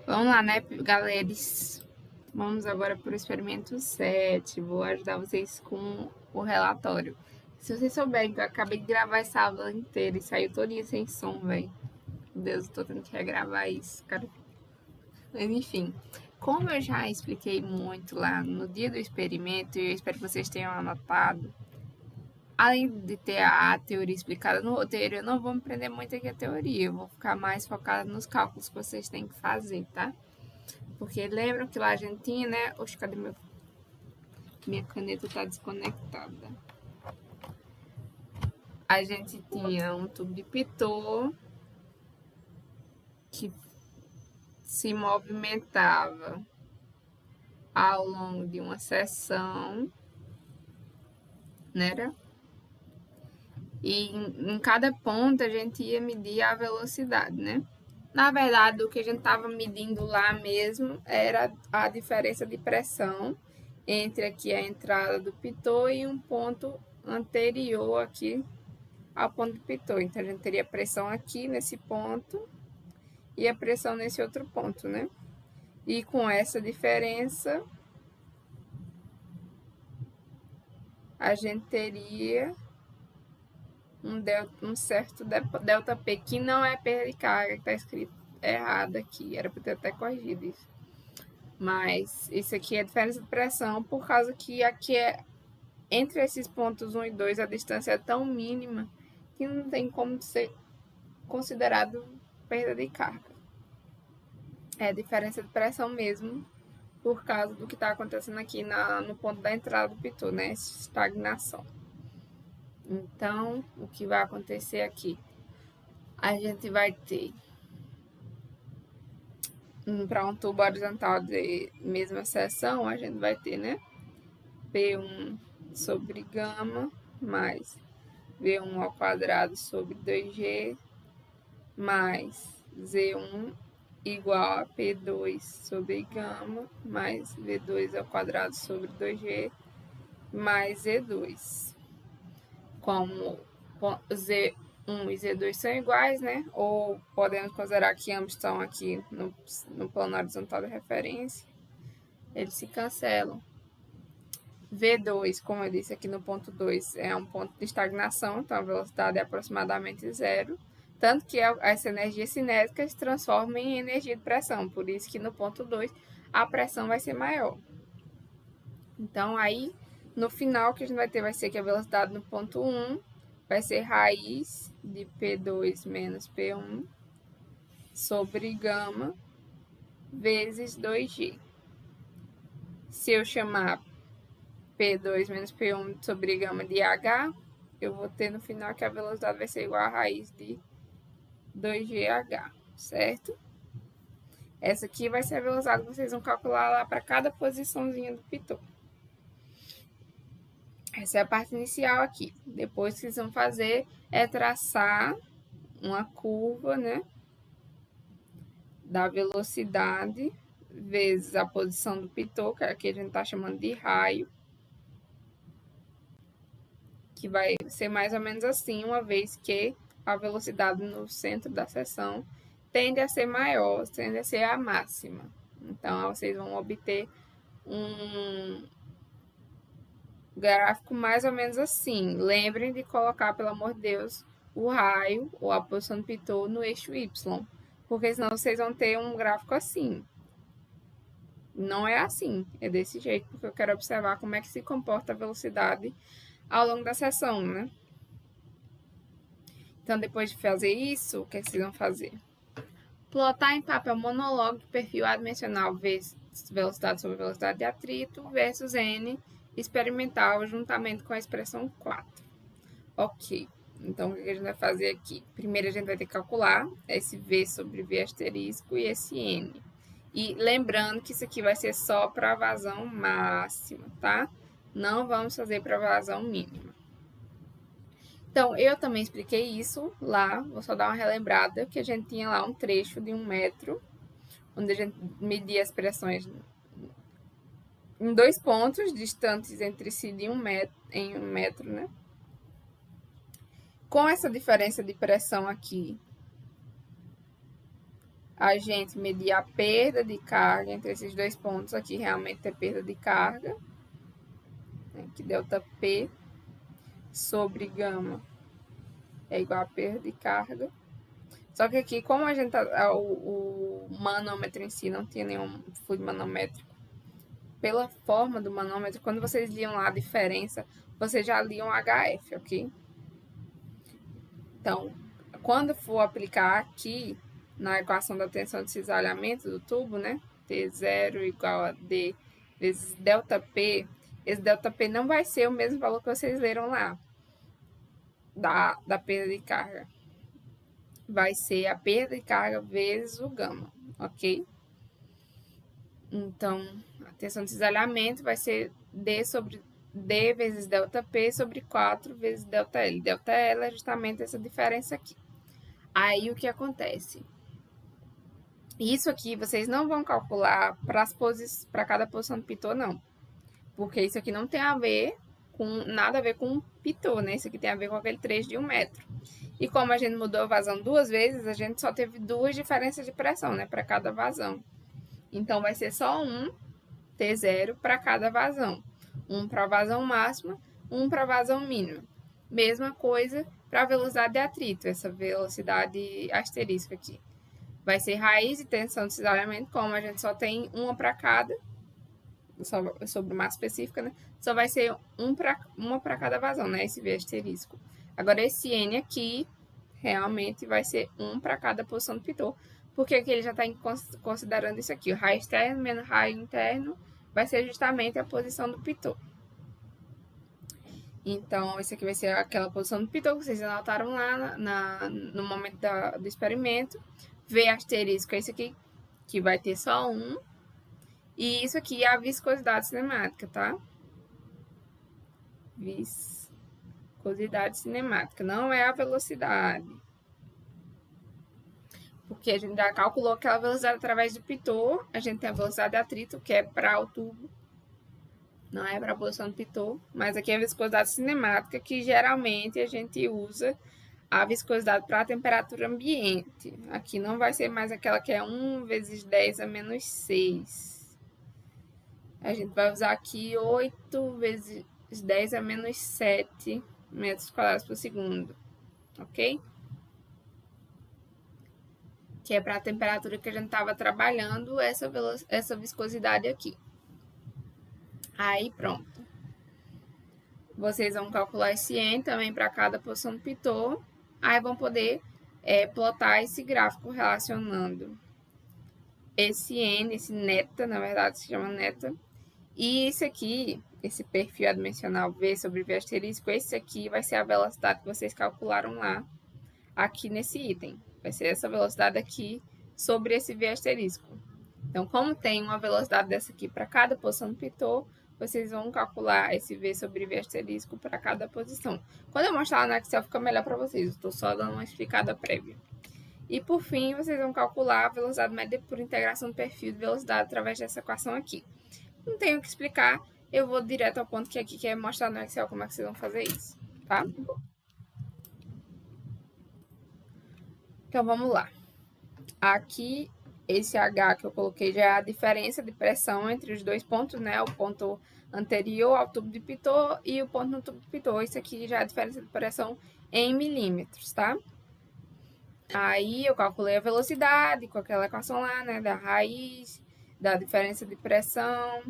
Vamos lá, né, galera? Vamos agora para o experimento 7. Vou ajudar vocês com o relatório. Se vocês souberem que eu acabei de gravar essa aula inteira e saiu todinha sem som, velho. Meu Deus, eu tô tendo que regravar isso, cara. Mas enfim, como eu já expliquei muito lá no dia do experimento, e eu espero que vocês tenham anotado, além de ter a teoria explicada no roteiro, eu não vou me prender muito aqui a teoria. Eu vou ficar mais focada nos cálculos que vocês têm que fazer, tá? Porque lembram que lá a gente tinha, né? Oxe, cadê minha caneta tá desconectada. A gente tinha um tubo de pitot que se movimentava ao longo de uma seção, né? E em cada ponto a gente ia medir a velocidade, né? Na verdade, o que a gente estava medindo lá mesmo era a diferença de pressão entre aqui a entrada do pitot e um ponto anterior aqui ao ponto do pitot. Então, a gente teria pressão aqui nesse ponto e a pressão nesse outro ponto, né? E com essa diferença, a gente teria um certo delta P, que não é perda de carga, que está escrito errado aqui. Era para ter até corrigido isso. Mas isso aqui é a diferença de pressão, por causa que aqui é entre esses pontos 1 e 2 a distância é tão mínima que não tem como ser considerado perda de carga. É diferença de pressão mesmo, por causa do que está acontecendo aqui no ponto da entrada do pitot, né? Estagnação. Então, o que vai acontecer aqui? A gente vai ter, para um tubo horizontal de mesma seção, a gente vai ter, né? P1 sobre gama mais V1 ao quadrado sobre 2G mais Z1 igual a P2 sobre gama mais V2 ao quadrado sobre 2G mais Z2. Como Z1 e Z2 são iguais, né? Ou podemos considerar que ambos estão aqui no plano horizontal de referência, eles se cancelam. V2, como eu disse aqui no ponto 2, é um ponto de estagnação, então a velocidade é aproximadamente zero. Tanto que essa energia cinética se transforma em energia de pressão, por isso que no ponto 2 a pressão vai ser maior. Então, aí, no final, o que a gente vai ter vai ser que a velocidade no ponto 1 vai ser raiz de P2 menos P1 sobre gama vezes 2G. Se eu chamar P2 menos P1 sobre gama de H, eu vou ter no final que a velocidade vai ser igual a raiz de 2GH, certo? Essa aqui vai ser a velocidade que vocês vão calcular lá para cada posiçãozinha do pitot. Essa é a parte inicial aqui. Depois que vocês vão fazer é traçar uma curva, né? Da velocidade vezes a posição do pitot, que aqui a gente está chamando de raio, que vai ser mais ou menos assim, uma vez que a velocidade no centro da seção tende a ser maior, tende a ser a máxima. Então, vocês vão obter um gráfico mais ou menos assim. Lembrem de colocar, pelo amor de Deus, o raio ou a posição do pitot no eixo Y, porque senão vocês vão ter um gráfico assim. Não é assim, é desse jeito, porque eu quero observar como é que se comporta a velocidade ao longo da seção, né? Então, depois de fazer isso, o que vocês vão fazer? Plotar em papel monológico perfil adimensional vezes velocidade sobre velocidade de atrito versus N experimental juntamente com a expressão 4. Ok, então o que a gente vai fazer aqui? Primeiro a gente vai ter que calcular esse V sobre V asterisco e esse N. E lembrando que isso aqui vai ser só para a vazão máxima, tá? Não vamos fazer para a vazão mínima. Então, eu também expliquei isso lá, vou só dar uma relembrada, que a gente tinha lá um trecho de 1 metro, onde a gente media as pressões em 2 pontos distantes entre si de 1 metro, em 1 metro, né? Com essa diferença de pressão aqui, a gente medir a perda de carga entre esses dois pontos aqui, realmente é perda de carga, né, que ΔP sobre gama é igual a perda de carga. Só que aqui, como a gente o manômetro em si não tinha nenhum fluido manométrico, pela forma do manômetro, quando vocês liam lá a diferença, vocês já liam HF, ok? Então, quando for aplicar aqui na equação da tensão de cisalhamento do tubo, né? T0 igual a D vezes ΔP, esse ΔP não vai ser o mesmo valor que vocês leram lá, da perda de carga. Vai ser a perda de carga vezes o gama, ok? Então, a tensão de cisalhamento vai ser D sobre D vezes ΔP sobre 4 vezes ΔL. ΔL é justamente essa diferença aqui. Aí, o que acontece? Isso aqui vocês não vão calcular para cada posição do pitô, não. Porque isso aqui não tem a ver nada a ver com pitô, né? Isso aqui tem a ver com aquele trecho de 1 metro. E como a gente mudou a vazão 2 vezes, a gente só teve 2 diferenças de pressão, né? Para cada vazão. Então, vai ser só um T0 para cada vazão. Um para a vazão máxima, um para a vazão mínima. Mesma coisa para a velocidade de atrito, essa velocidade asterisco aqui. Vai ser raiz e tensão de cisalhamento, como a gente só tem uma para cada, sobre massa específica, né? Só vai ser uma para cada vazão, né? Esse V asterisco. Agora, esse N aqui, realmente vai ser um para cada posição do pitô, porque aqui ele já está considerando isso aqui. O raio externo menos raio interno vai ser justamente a posição do pitô. Então, esse aqui vai ser aquela posição do pitô que vocês anotaram lá no momento do experimento. V asterisco é esse aqui, que vai ter só um. E isso aqui é a viscosidade cinemática, tá? Viscosidade cinemática, não é a velocidade. Porque a gente já calculou aquela velocidade através do pitô, a gente tem a velocidade de atrito, que é para o tubo, não é para a posição do pitô, mas aqui é a viscosidade cinemática, que geralmente a gente usa a viscosidade para a temperatura ambiente. Aqui não vai ser mais aquela que é 1 vezes 10 a menos 6. A gente vai usar aqui 8 vezes 10 a menos 7 metros quadrados por segundo, ok? Que é para a temperatura que a gente estava trabalhando essa viscosidade aqui. Aí, pronto. Vocês vão calcular esse N também para cada posição do pitô. Aí vão poder plotar esse gráfico relacionando esse N, esse neta, na verdade se chama neta. E esse aqui, esse perfil adimensional V sobre V asterisco, esse aqui vai ser a velocidade que vocês calcularam lá, aqui nesse item. Vai ser essa velocidade aqui sobre esse V asterisco. Então, como tem uma velocidade dessa aqui para cada posição do pitô, vocês vão calcular esse V sobre V asterisco para cada posição. Quando eu mostrar no Excel, fica melhor para vocês. Estou só dando uma explicada prévia. E, por fim, vocês vão calcular a velocidade média por integração do perfil de velocidade através dessa equação aqui. Não tenho o que explicar, eu vou direto ao ponto que aqui quer mostrar no Excel como é que vocês vão fazer isso, tá? Então, vamos lá. Aqui, esse H que eu coloquei já é a diferença de pressão entre os dois pontos, né? O ponto anterior ao tubo de pitô e o ponto no tubo de pitô. Isso aqui já é a diferença de pressão em milímetros, tá? Aí, eu calculei a velocidade com aquela equação lá, né? Da raiz, da diferença de pressão.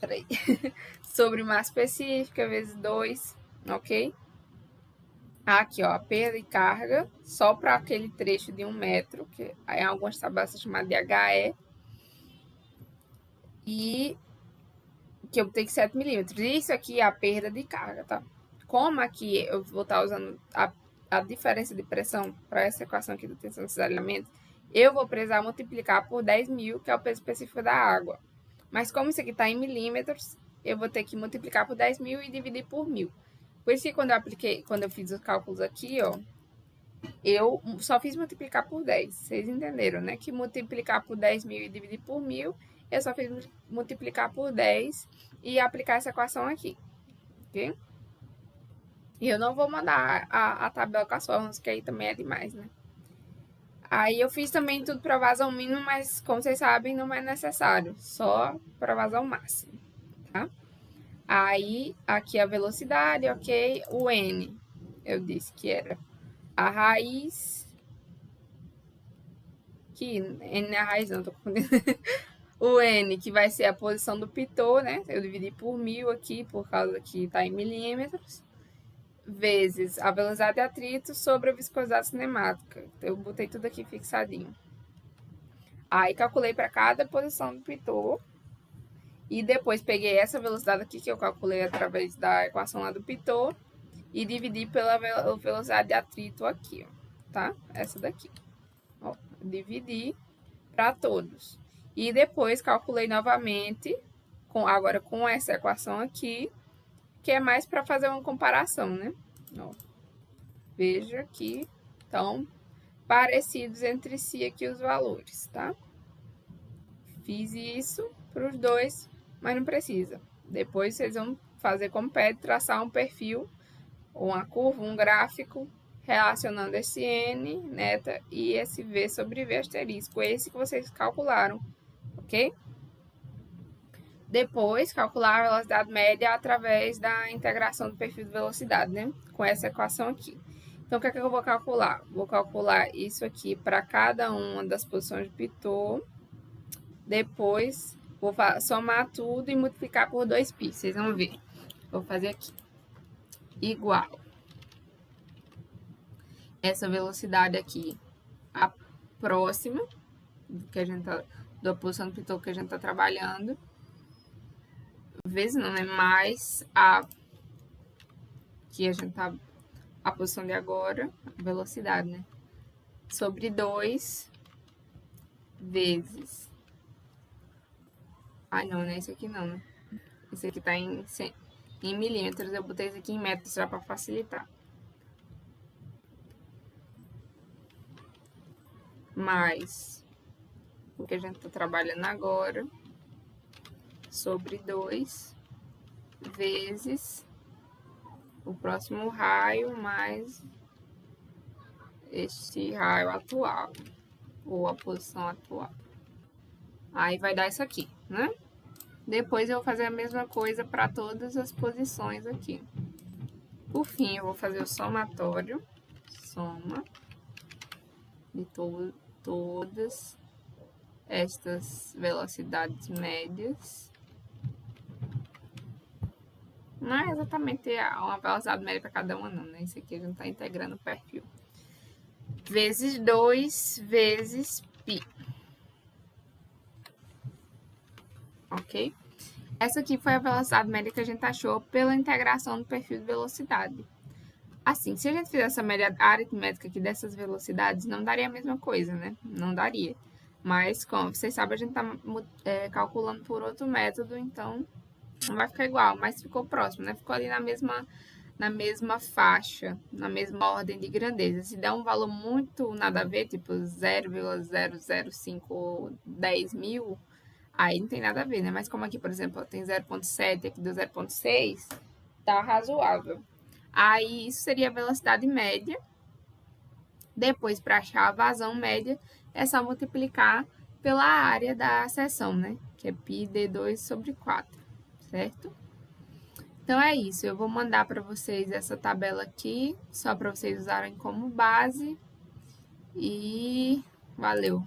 Peraí. Sobre massa específica, vezes 2, ok? Aqui, ó, a perda de carga, só para aquele trecho de 1 metro, que em algumas tabelas é chamado de HE, e que eu botei 7 milímetros. Isso aqui é a perda de carga, tá? Como aqui eu vou estar usando a diferença de pressão para essa equação aqui do tensão de cisalhamento, eu vou precisar multiplicar por 10.000, que é o peso específico da água. Mas como isso aqui está em milímetros, eu vou ter que multiplicar por 10.000 e dividir por 1.000. Por isso que quando eu fiz os cálculos aqui, ó, eu só fiz multiplicar por 10. Vocês entenderam, né? Que multiplicar por 10.000 e dividir por 1.000, eu só fiz multiplicar por 10 e aplicar essa equação aqui, ok? E eu não vou mandar a tabela com as fórmulas, que aí também é demais, né? Aí eu fiz também tudo para vazão mínimo, mas como vocês sabem, não é necessário, só para vazão máximo, tá? Aí, aqui a velocidade, ok? O N, eu disse que era a raiz, que N é a raiz, não, tô confundindo. O N, que vai ser a posição do pitô, né? Eu dividi por 1000 aqui, por causa que tá em milímetros, vezes a velocidade de atrito sobre a viscosidade cinemática. Eu botei tudo aqui fixadinho. Aí calculei para cada posição do pitô. E depois peguei essa velocidade aqui que eu calculei através da equação lá do pitô e dividi pela velocidade de atrito aqui, ó, tá? Essa daqui. Ó, dividi para todos. E depois calculei novamente, agora com essa equação aqui, que é mais para fazer uma comparação, né? Ó, veja que estão parecidos entre si aqui os valores, tá? Fiz isso para os dois, mas não precisa. Depois vocês vão fazer como pede, traçar um perfil, uma curva, um gráfico, relacionando esse N, neta, e esse V sobre V asterisco, esse que vocês calcularam, ok? Depois, calcular a velocidade média através da integração do perfil de velocidade, né? Com essa equação aqui. Então, o que é que eu vou calcular? Vou calcular isso aqui para cada uma das posições de pitô. Depois, vou somar tudo e multiplicar por 2π. Vocês vão ver. Vou fazer aqui. Igual. Essa velocidade aqui, a próxima, que a gente tá, da posição do pitô que a gente está trabalhando. Vezes não, né? Mais a que a gente tá, a posição de agora, a velocidade, né? Sobre 2 vezes. Ai, não, né? Esse aqui não, né? Esse aqui tá em milímetros, eu botei esse aqui em metros já para facilitar. Mais o que a gente tá trabalhando agora, sobre 2 vezes o próximo raio mais este raio atual, ou a posição atual. Aí vai dar isso aqui, né? Depois eu vou fazer a mesma coisa para todas as posições aqui. Por fim, eu vou fazer o somatório, soma de todas estas velocidades médias. Não é exatamente uma velocidade média para cada uma, não, né? Isso aqui a gente está integrando o perfil. Vezes 2 vezes π. Ok? Essa aqui foi a velocidade média que a gente achou pela integração do perfil de velocidade. Assim, se a gente fizesse a média aritmética aqui dessas velocidades, não daria a mesma coisa, né? Não daria. Mas, como vocês sabem, a gente está calculando por outro método, então não vai ficar igual, mas ficou próximo, né? Ficou ali na mesma faixa, na mesma ordem de grandeza. Se der um valor muito nada a ver, tipo 0,005 10 mil, aí não tem nada a ver, né? Mas como aqui, por exemplo, tem 0,7 aqui do 0,6, tá razoável. Aí, isso seria a velocidade média. Depois, para achar a vazão média, é só multiplicar pela área da seção, né? Que é π d2 sobre 4, certo? Então, é isso. Eu vou mandar para vocês essa tabela aqui, só para vocês usarem como base. E valeu!